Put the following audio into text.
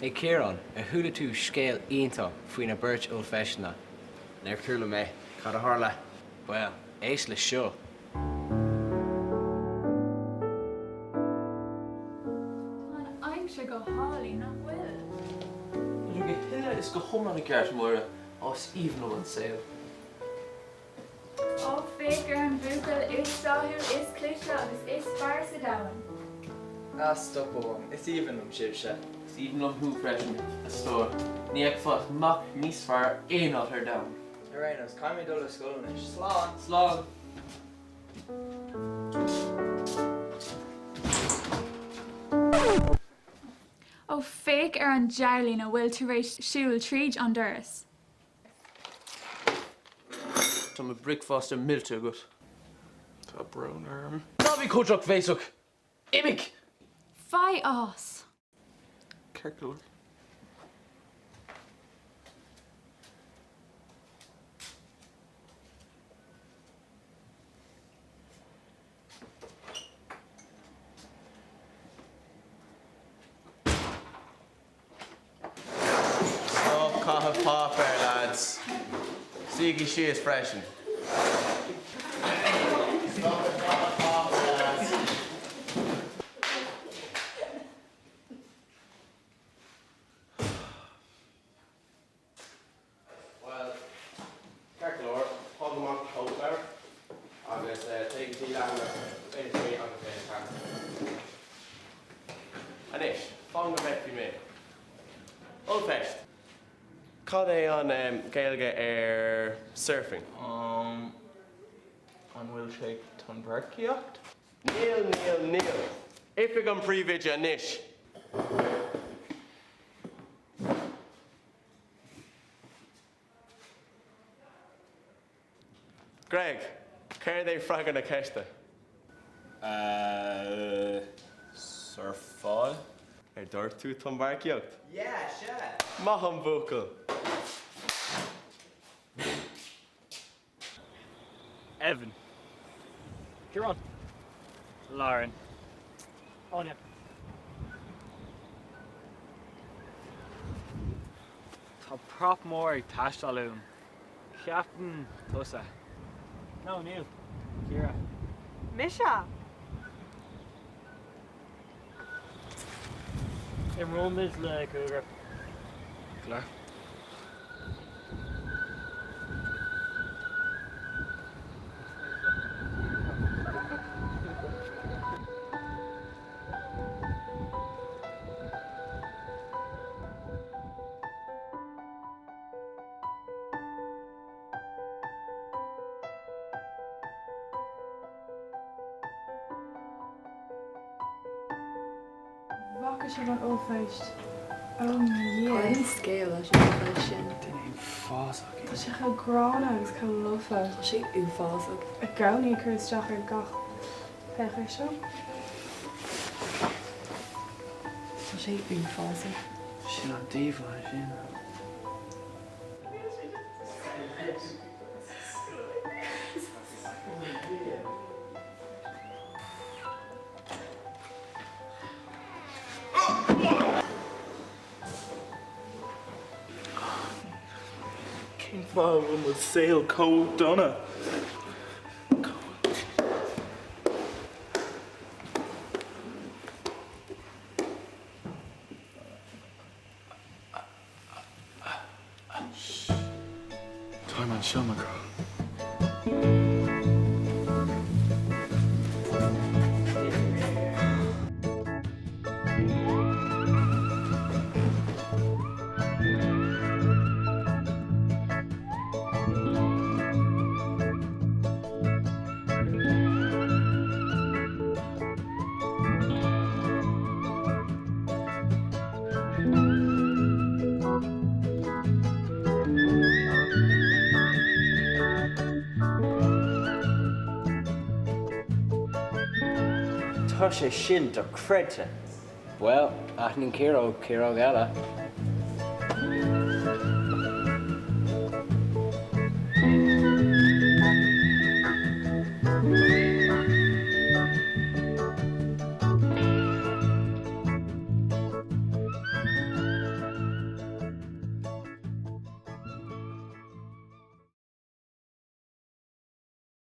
Hey Kieran, a hula tú scale ínta faoin a birch old fashioned. Neir cúla mé, cad a tharla. Well, ace le seo. I'm sure go Holly, not Will. You get hilla is go home on a gart more us even on sale. Oh, Faker and Bugle is Sahil is Clishel is Farsa down. Ah, stop on. It's even Shibsha. It's even on who freshman a store. Niak fought mock niece far in out her down. Alright, it's kind of dull of school and Slán. Slán. Oh, Fake and Jarlina will to race Shul Treege on Duras. Tom a breakfast and milk to gut. Tá brown arm. Navi Kojok Vesuk. Imik. Fi os. Kerkler. Oh, cath pop there, lads. Siggy she is freshen. Well, Kerkler, Hogmark Hogler. I'm going to take the land of anything on the face. Anish, fong the bet you made. Old fest. Cad é on Gaeilge surfing? On Will Shake Tunberkiocht. Neil. If you're going to pre-video Nish. Greg, care they fragging a kesta? Surfall. Hey, Dort to Tunberkiocht. Yeah, sure. Maham vocal. Evan. Kieran. Lauren. Anya. Tá prop mór tastalún. Captain Tusa. No, Neil. Kira. Misha. In Rome is le Cougar. Clar. Wat is er van overfeest? Oh nee. An scéal a sin sin. Dyn ffosog. Tá sé go grán agus go lufa. Tá sé uásach. A gcónaí chuteach ar gach pecha seo. Tá sé uásach. Sin an díomh sin. Cyn fawr yn y seil cold donna. Time on show, my girl. Tá sé sin do creite. Well, Ahnin Kiro Gala.